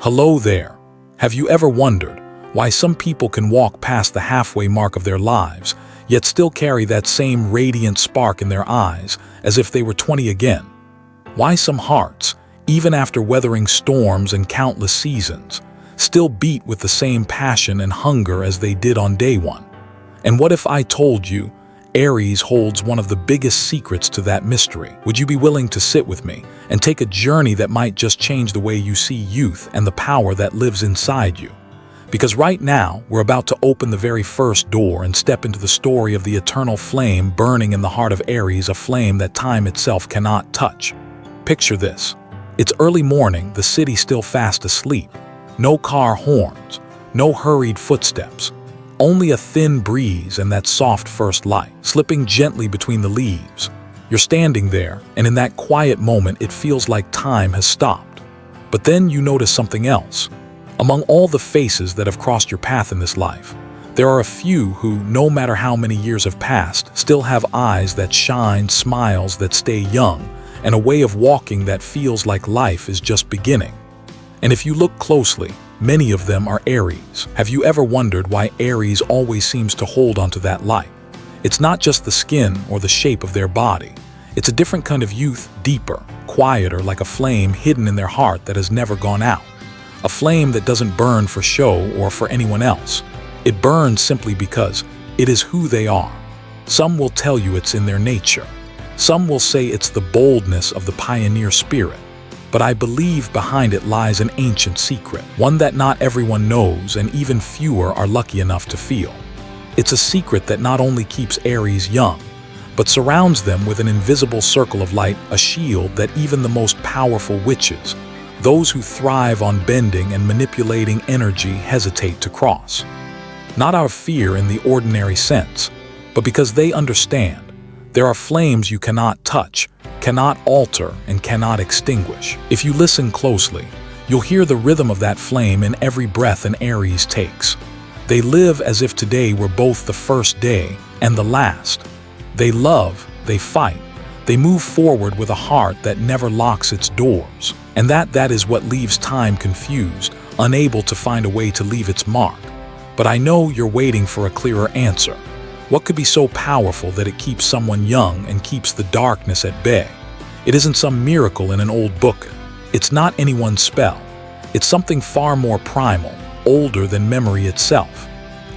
Hello there. Have you ever wondered why some people can walk past the halfway mark of their lives, yet still carry that same radiant spark in their eyes as if they were 20 again? Why some hearts, even after weathering storms and countless seasons, still beat with the same passion and hunger as they did on day one? And what if I told you Aries holds one of the biggest secrets to that mystery? Would you be willing to sit with me and take a journey that might just change the way you see youth and the power that lives inside you? Because right now, we're about to open the very first door and step into the story of the eternal flame burning in the heart of Aries, a flame that time itself cannot touch. Picture this. It's early morning, the city still fast asleep. No car horns, no hurried footsteps. Only a thin breeze and that soft first light, slipping gently between the leaves. You're standing there, and in that quiet moment it feels like time has stopped. But then you notice something else. Among all the faces that have crossed your path in this life, there are a few who, no matter how many years have passed, still have eyes that shine, smiles that stay young, and a way of walking that feels like life is just beginning. And if you look closely, many of them are Aries. Have you ever wondered why Aries always seems to hold onto that light? It's not just the skin or the shape of their body. It's a different kind of youth, deeper, quieter, like a flame hidden in their heart that has never gone out. A flame that doesn't burn for show or for anyone else. It burns simply because it is who they are. Some will tell you it's in their nature. Some will say it's the boldness of the pioneer spirit. But I believe behind it lies an ancient secret, one that not everyone knows and even fewer are lucky enough to feel. It's a secret that not only keeps Aries young, but surrounds them with an invisible circle of light, a shield that even the most powerful witches, those who thrive on bending and manipulating energy, hesitate to cross. Not out of fear in the ordinary sense, but because they understand there are flames you cannot touch, cannot alter, and cannot extinguish. If you listen closely, you'll hear the rhythm of that flame in every breath an Aries takes. They live as if today were both the first day and the last. They love, they fight, they move forward with a heart that never locks its doors. And that is what leaves time confused, unable to find a way to leave its mark. But I know you're waiting for a clearer answer. What could be so powerful that it keeps someone young and keeps the darkness at bay? It isn't some miracle in an old book. It's not anyone's spell. It's something far more primal, older than memory itself.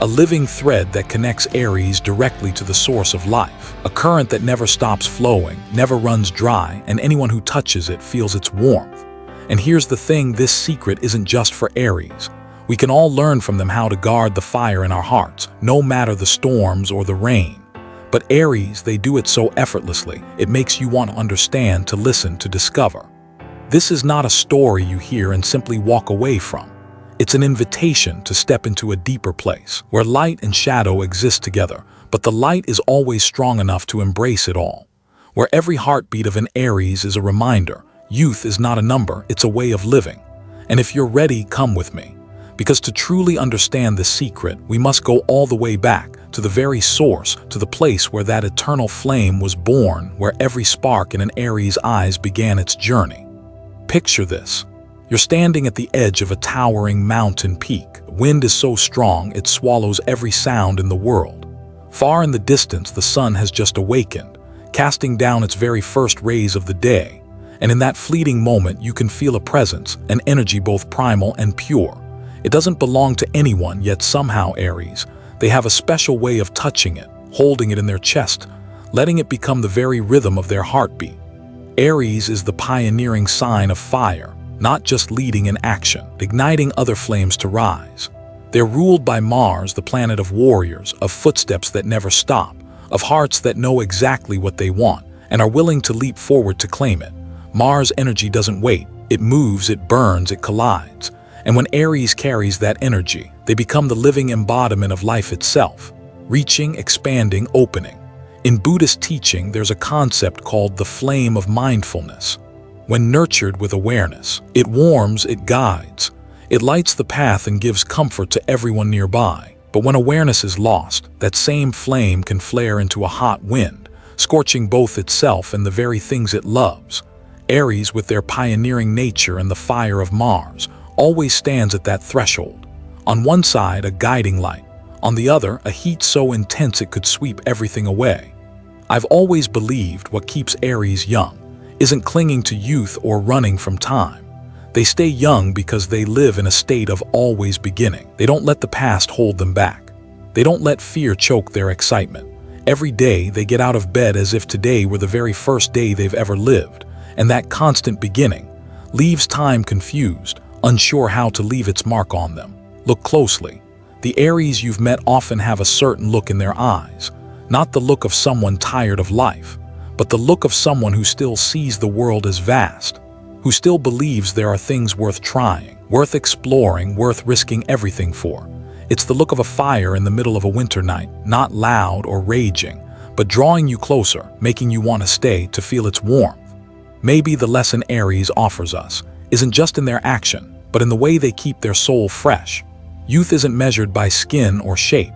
A living thread that connects Aries directly to the source of life. A current that never stops flowing, never runs dry, and anyone who touches it feels its warmth. And here's the thing, this secret isn't just for Aries. We can all learn from them how to guard the fire in our hearts, no matter the storms or the rain. But Aries, they do it so effortlessly, it makes you want to understand, to listen, to discover. This is not a story you hear and simply walk away from. It's an invitation to step into a deeper place, where light and shadow exist together, but the light is always strong enough to embrace it all. Where every heartbeat of an Aries is a reminder, youth is not a number, it's a way of living. And if you're ready, come with me. Because to truly understand the secret, we must go all the way back to the very source, to the place where that eternal flame was born, where every spark in an Aries' eyes began its journey. Picture this. You're standing at the edge of a towering mountain peak. The wind is so strong it swallows every sound in the world. Far in the distance, the sun has just awakened, casting down its very first rays of the day. And in that fleeting moment, you can feel a presence, an energy both primal and pure. It doesn't belong to anyone, yet somehow Aries, they have a special way of touching it, holding it in their chest, letting it become the very rhythm of their heartbeat. Aries is the pioneering sign of fire, not just leading in action, igniting other flames to rise. They're ruled by Mars, the planet of warriors, of footsteps that never stop, of hearts that know exactly what they want and are willing to leap forward to claim it. Mars' energy doesn't wait. It moves, it burns, it collides. And when Aries carries that energy, they become the living embodiment of life itself, reaching, expanding, opening. In Buddhist teaching, there's a concept called the flame of mindfulness. When nurtured with awareness, it warms, it guides. It lights the path and gives comfort to everyone nearby. But when awareness is lost, that same flame can flare into a hot wind, scorching both itself and the very things it loves. Aries, with their pioneering nature and the fire of Mars, always stands at that threshold. On one side, a guiding light. On the other, a heat so intense it could sweep everything away. I've always believed what keeps Aries young isn't clinging to youth or running from time. They stay young because they live in a state of always beginning. They don't let the past hold them back. They don't let fear choke their excitement. Every day they get out of bed as if today were the very first day they've ever lived, and that constant beginning leaves time confused, unsure how to leave its mark on them. Look closely. The Aries you've met often have a certain look in their eyes, not the look of someone tired of life, but the look of someone who still sees the world as vast, who still believes there are things worth trying, worth exploring, worth risking everything for. It's the look of a fire in the middle of a winter night, not loud or raging, but drawing you closer, making you want to stay to feel its warmth. Maybe the lesson Aries offers us isn't just in their action, but in the way they keep their soul fresh. Youth isn't measured by skin or shape.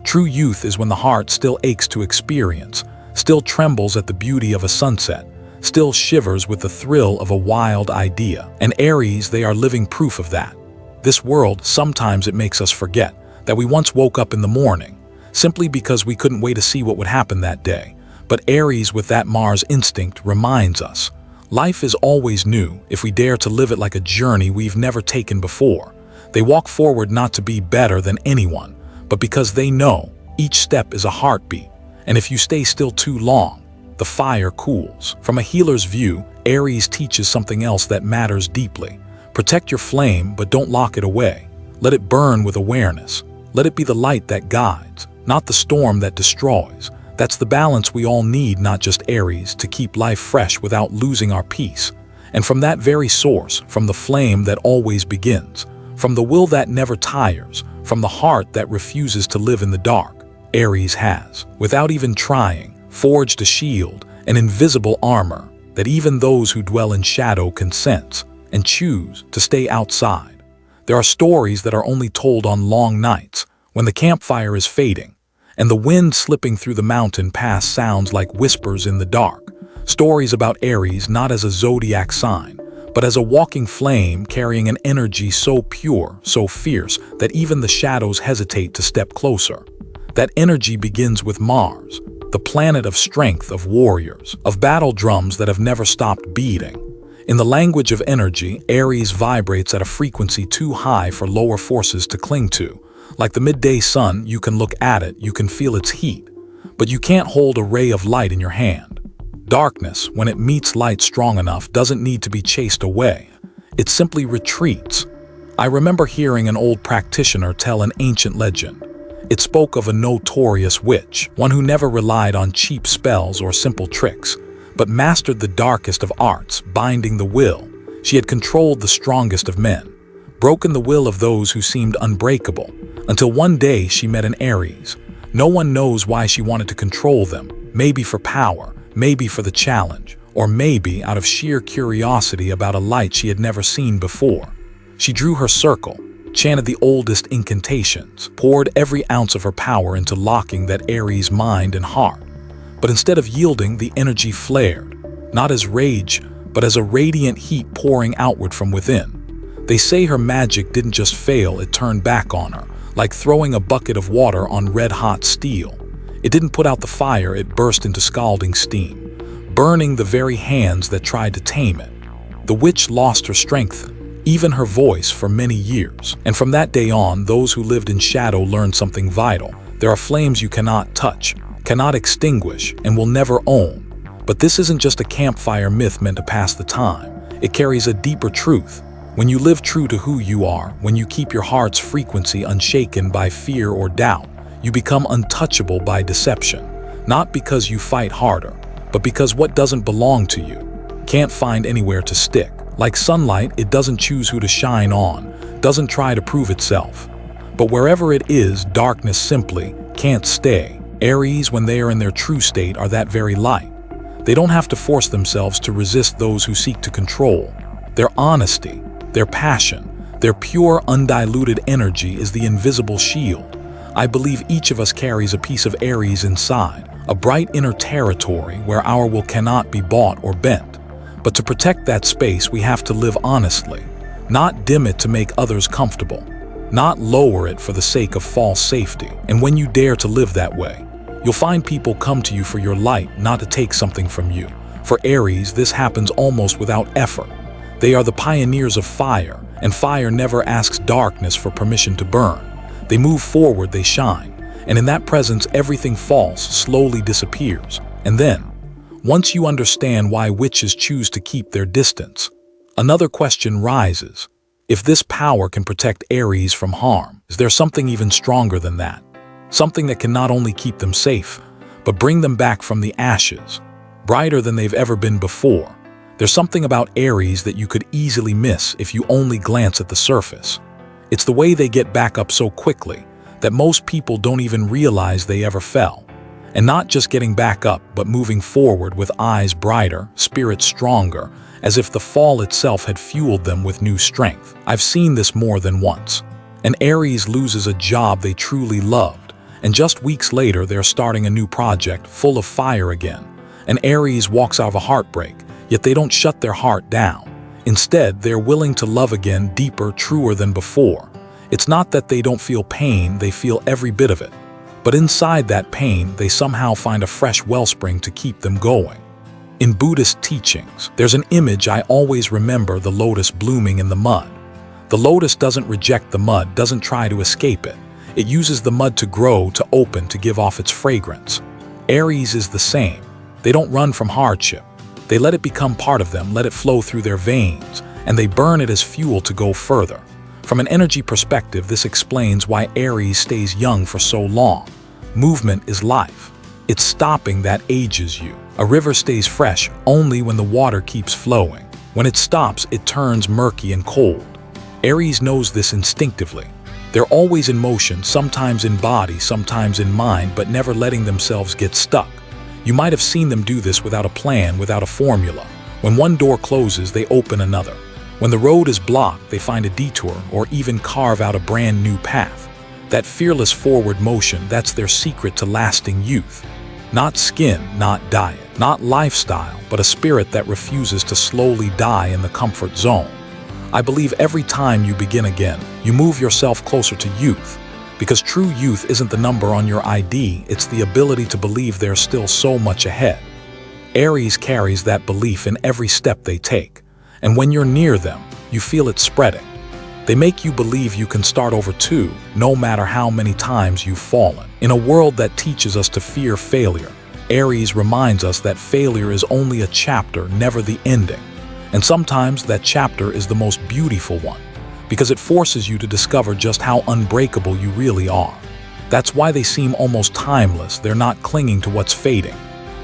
True youth is when the heart still aches to experience, still trembles at the beauty of a sunset, still shivers with the thrill of a wild idea. And Aries, they are living proof of that. This world, sometimes it makes us forget that we once woke up in the morning, simply because we couldn't wait to see what would happen that day. But Aries, with that Mars instinct, reminds us, life is always new if we dare to live it like a journey we've never taken before. They walk forward not to be better than anyone, but because they know each step is a heartbeat, and if you stay still too long, the fire cools. From a healer's view, Aries teaches something else that matters deeply. Protect your flame, but don't lock it away. Let it burn with awareness. Let it be the light that guides, not the storm that destroys. That's the balance we all need, not just Aries, to keep life fresh without losing our peace. And from that very source, from the flame that always begins, from the will that never tires, from the heart that refuses to live in the dark, Aries has, without even trying, forged a shield, an invisible armor that even those who dwell in shadow can sense and choose to stay outside. There are stories that are only told on long nights, when the campfire is fading, and the wind slipping through the mountain pass sounds like whispers in the dark. Stories about Aries not as a zodiac sign, but as a walking flame carrying an energy so pure, so fierce, that even the shadows hesitate to step closer. That energy begins with Mars, the planet of strength, of warriors, of battle drums that have never stopped beating. In the language of energy, Aries vibrates at a frequency too high for lower forces to cling to. Like the midday sun, you can look at it, you can feel its heat, but you can't hold a ray of light in your hand. Darkness, when it meets light strong enough, doesn't need to be chased away. It simply retreats. I remember hearing an old practitioner tell an ancient legend. It spoke of a notorious witch, one who never relied on cheap spells or simple tricks, but mastered the darkest of arts, binding the will. She had controlled the strongest of men, broken the will of those who seemed unbreakable, until one day she met an Aries. No one knows why she wanted to control them, maybe for power, maybe for the challenge, or maybe out of sheer curiosity about a light she had never seen before. She drew her circle, chanted the oldest incantations, poured every ounce of her power into locking that Aries' mind and heart. But instead of yielding, the energy flared, not as rage, but as a radiant heat pouring outward from within. They say her magic didn't just fail, it turned back on her, like throwing a bucket of water on red-hot steel. It didn't put out the fire, it burst into scalding steam, burning the very hands that tried to tame it. The witch lost her strength, even her voice, for many years. And from that day on, those who lived in shadow learned something vital. There are flames you cannot touch, cannot extinguish, and will never own. But this isn't just a campfire myth meant to pass the time. It carries a deeper truth. When you live true to who you are, when you keep your heart's frequency unshaken by fear or doubt, you become untouchable by deception. Not because you fight harder, but because what doesn't belong to you can't find anywhere to stick. Like sunlight, it doesn't choose who to shine on, doesn't try to prove itself. But wherever it is, darkness simply can't stay. Aries, when they are in their true state, are that very light. They don't have to force themselves to resist those who seek to control. Their honesty, their passion, their pure, undiluted energy is the invisible shield. I believe each of us carries a piece of Aries inside, a bright inner territory where our will cannot be bought or bent. But to protect that space, we have to live honestly. not dim it to make others comfortable, not lower it for the sake of false safety. And when you dare to live that way, you'll find people come to you for your light, not to take something from you. For Aries, this happens almost without effort. They are the pioneers of fire, and fire never asks darkness for permission to burn. They move forward, they shine, and in that presence everything false slowly disappears. And then, once you understand why witches choose to keep their distance, another question rises. If this power can protect Aries from harm, is there something even stronger than that? Something that can not only keep them safe, but bring them back from the ashes, brighter than they've ever been before. There's something about Aries that you could easily miss if you only glance at the surface. It's the way they get back up so quickly that most people don't even realize they ever fell. And not just getting back up, but moving forward with eyes brighter, spirits stronger, as if the fall itself had fueled them with new strength. I've seen this more than once. An Aries loses a job they truly loved, and just weeks later they're starting a new project full of fire again. An Aries walks out of a heartbreak, yet they don't shut their heart down. Instead, they're willing to love again, deeper, truer than before. It's not that they don't feel pain, they feel every bit of it. But inside that pain, they somehow find a fresh wellspring to keep them going. In Buddhist teachings, there's an image I always remember: the lotus blooming in the mud. The lotus doesn't reject the mud, doesn't try to escape it. It uses the mud to grow, to open, to give off its fragrance. Aries is the same. They don't run from hardship. They let it become part of them, let it flow through their veins, and they burn it as fuel to go further. From an energy perspective, this explains why Aries stays young for so long. Movement is life. It's stopping that ages you. A river stays fresh only when the water keeps flowing. When it stops, it turns murky and cold. Aries knows this instinctively. They're always in motion, sometimes in body, sometimes in mind, but never letting themselves get stuck. You might have seen them do this without a plan, without a formula. When one door closes, they open another. When the road is blocked, they find a detour or even carve out a brand new path. That fearless forward motion, that's their secret to lasting youth. Not skin, not diet, not lifestyle, but a spirit that refuses to slowly die in the comfort zone. I believe every time you begin again, you move yourself closer to youth. Because true youth isn't the number on your ID, it's the ability to believe there's still so much ahead. Aries carries that belief in every step they take. And when you're near them, you feel it spreading. They make you believe you can start over too, no matter how many times you've fallen. In a world that teaches us to fear failure, Aries reminds us that failure is only a chapter, never the ending. And sometimes that chapter is the most beautiful one, because it forces you to discover just how unbreakable you really are. That's why they seem almost timeless. They're not clinging to what's fading.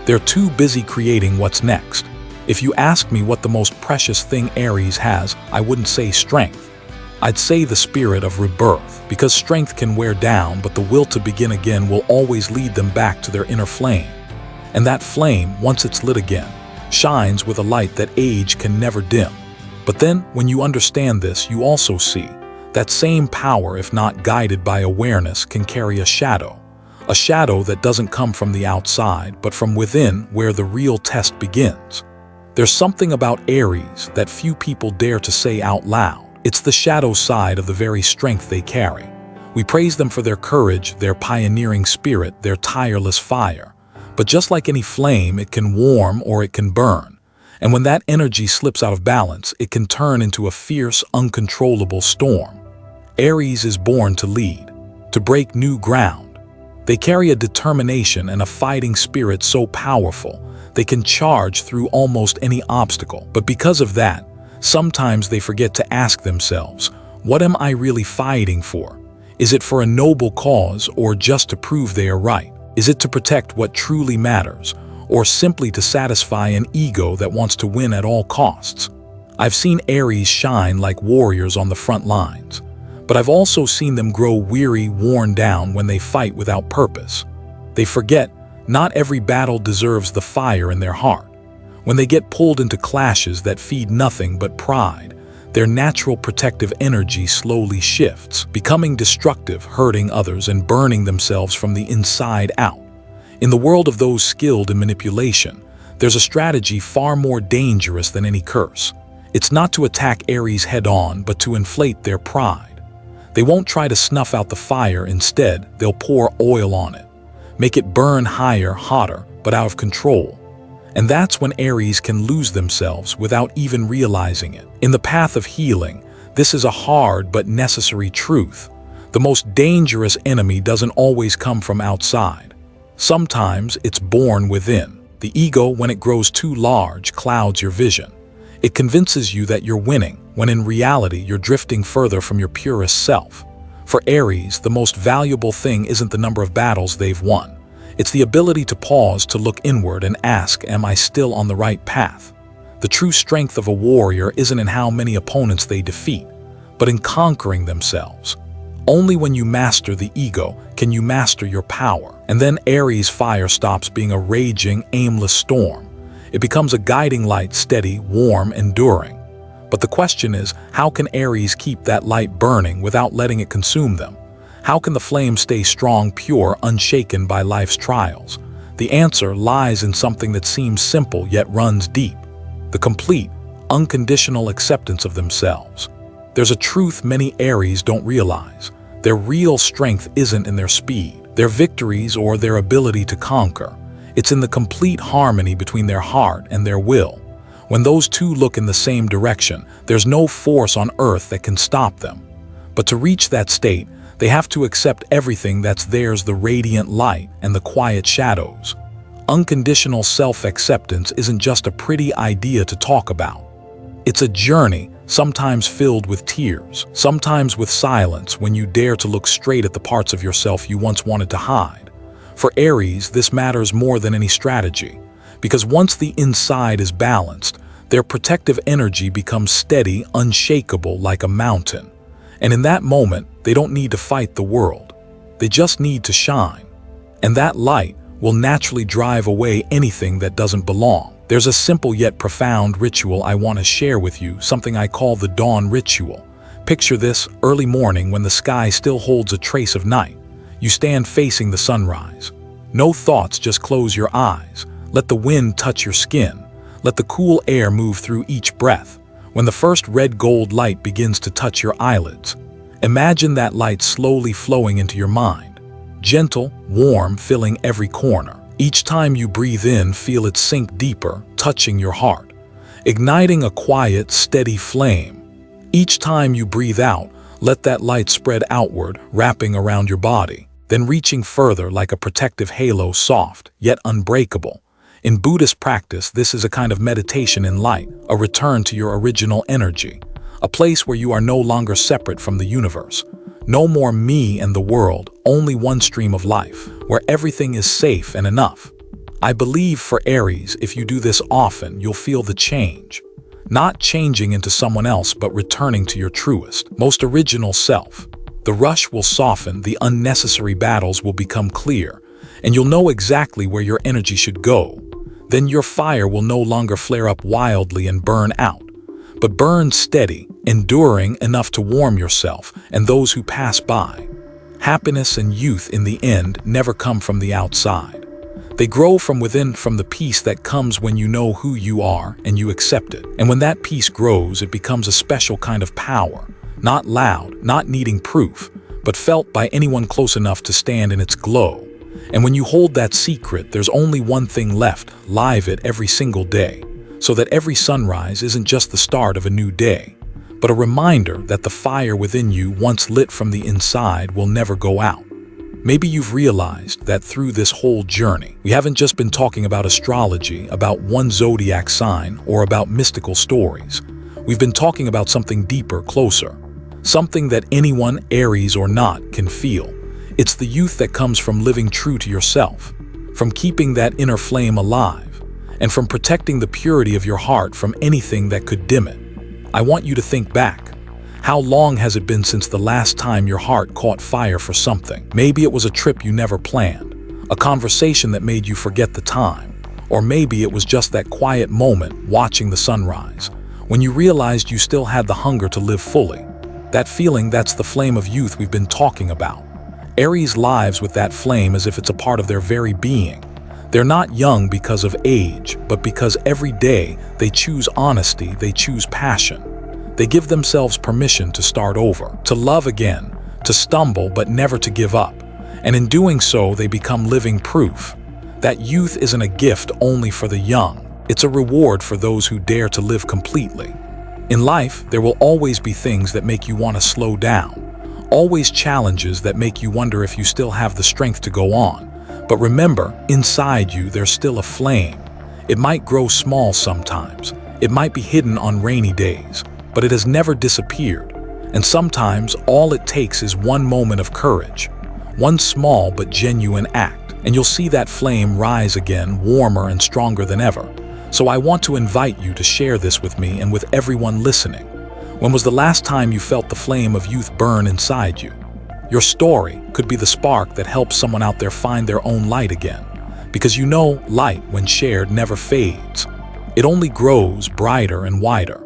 They're too busy creating what's next. If you ask me what the most precious thing Aries has, I wouldn't say strength. I'd say the spirit of rebirth, because strength can wear down, but the will to begin again will always lead them back to their inner flame. And that flame, once it's lit again, shines with a light that age can never dim. But then, when you understand this, you also see that same power, if not guided by awareness, can carry a shadow that doesn't come from the outside, but from within, where the real test begins. There's something about Aries that few people dare to say out loud. It's the shadow side of the very strength they carry. We praise them for their courage, their pioneering spirit, their tireless fire. But just like any flame, it can warm or it can burn. And when that energy slips out of balance, it can turn into a fierce, uncontrollable storm. Aries is born to lead, to break new ground. They carry a determination and a fighting spirit so powerful, they can charge through almost any obstacle. But because of that, sometimes they forget to ask themselves, what am I really fighting for? Is it for a noble cause or just to prove they are right? Is it to protect what truly matters, or simply to satisfy an ego that wants to win at all costs? I've seen Aries shine like warriors on the front lines, but I've also seen them grow weary, worn down when they fight without purpose. They forget not every battle deserves the fire in their heart. When they get pulled into clashes that feed nothing but pride, their natural protective energy slowly shifts, becoming destructive, hurting others and burning themselves from the inside out. In the world of those skilled in manipulation, there's a strategy far more dangerous than any curse. It's not to attack Aries head-on, but to inflate their pride. They won't try to snuff out the fire. Instead, they'll pour oil on it. Make it burn higher, hotter, but out of control. And that's when Aries can lose themselves without even realizing it. In the path of healing, this is a hard but necessary truth. The most dangerous enemy doesn't always come from outside. Sometimes it's born within. The ego, when it grows too large, clouds your vision. It convinces you that you're winning, when in reality you're drifting further from your purest self. For Aries, the most valuable thing isn't the number of battles they've won. It's the ability to pause, to look inward and ask, am I still on the right path? The true strength of a warrior isn't in how many opponents they defeat, but in conquering themselves. Only when you master the ego can you master your power. And then Aries' fire stops being a raging, aimless storm. It becomes a guiding light, steady, warm, enduring. But the question is, how can Aries keep that light burning without letting it consume them? How can the flame stay strong, pure, unshaken by life's trials? The answer lies in something that seems simple yet runs deep: the complete, unconditional acceptance of themselves. There's a truth many Aries don't realize. Their real strength isn't in their speed, their victories, or their ability to conquer. It's in the complete harmony between their heart and their will. When those two look in the same direction, there's no force on earth that can stop them. But to reach that state, they have to accept everything that's theirs: the radiant light and the quiet shadows. Unconditional self-acceptance isn't just a pretty idea to talk about. It's a journey, sometimes filled with tears, sometimes with silence, when you dare to look straight at the parts of yourself you once wanted to hide. For Aries, this matters more than any strategy, because once the inside is balanced, their protective energy becomes steady, unshakable, like a mountain. And in that moment, they don't need to fight the world. They just need to shine. And that light will naturally drive away anything that doesn't belong. There's a simple yet profound ritual I want to share with you, something I call the dawn ritual. Picture this: early morning, when the sky still holds a trace of night. You stand facing the sunrise. No thoughts, just close your eyes. Let the wind touch your skin. Let the cool air move through each breath. When the first red gold light begins to touch your eyelids, imagine that light slowly flowing into your mind. Gentle, warm, filling every corner. Each time you breathe in, feel it sink deeper, touching your heart, igniting a quiet, steady flame. Each time you breathe out, let that light spread outward, wrapping around your body, then reaching further like a protective halo, soft, yet unbreakable. In Buddhist practice, this is a kind of meditation in light, a return to your original energy, a place where you are no longer separate from the universe. No more me and the world, only one stream of life, where everything is safe and enough. I believe for Aries, if you do this often, you'll feel the change. Not changing into someone else, but returning to your truest, most original self. The rush will soften, the unnecessary battles will become clear, and you'll know exactly where your energy should go. Then your fire will no longer flare up wildly and burn out, but burn steady, enduring enough to warm yourself and those who pass by. Happiness and youth in the end never come from the outside. They grow from within, from the peace that comes when you know who you are and you accept it. And when that peace grows, it becomes a special kind of power, not loud, not needing proof, but felt by anyone close enough to stand in its glow. And when you hold that secret, there's only one thing left: live it every single day, so that every sunrise isn't just the start of a new day, but a reminder that the fire within you, once lit from the inside, will never go out. Maybe you've realized that through this whole journey, we haven't just been talking about astrology, about one zodiac sign, or about mystical stories. We've been talking about something deeper, closer, something that anyone, Aries or not, can feel. It's the youth that comes from living true to yourself, from keeping that inner flame alive, and from protecting the purity of your heart from anything that could dim it. I want you to think back. How long has it been since the last time your heart caught fire for something? Maybe it was a trip you never planned, a conversation that made you forget the time, or maybe it was just that quiet moment watching the sunrise, when you realized you still had the hunger to live fully. That feeling, that's the flame of youth we've been talking about. Aries lives with that flame as if it's a part of their very being. They're not young because of age, but because every day they choose honesty, they choose passion. They give themselves permission to start over, to love again, to stumble but never to give up. And in doing so, they become living proof that youth isn't a gift only for the young. It's a reward for those who dare to live completely. In life, there will always be things that make you want to slow down, always challenges that make you wonder if you still have the strength to go on. But remember, inside you, there's still a flame. It might grow small sometimes. It might be hidden on rainy days, but it has never disappeared. And sometimes all it takes is one moment of courage, one small but genuine act, and you'll see that flame rise again, warmer and stronger than ever. So I want to invite you to share this with me and with everyone listening. When was the last time you felt the flame of youth burn inside you? Your story could be the spark that helps someone out there find their own light again. Because you know, light, when shared, never fades. It only grows brighter and wider.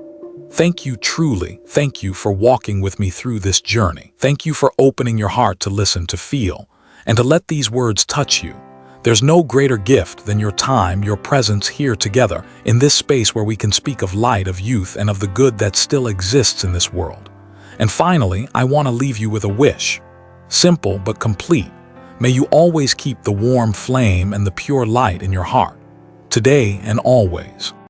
Thank you, truly, thank you for walking with me through this journey. Thank you for opening your heart to listen, to feel, and to let these words touch you. There's no greater gift than your time, your presence here together, in this space where we can speak of light, of youth, and of the good that still exists in this world. And finally, I want to leave you with a wish. Simple but complete. May you always keep the warm flame and the pure light in your heart, today and always.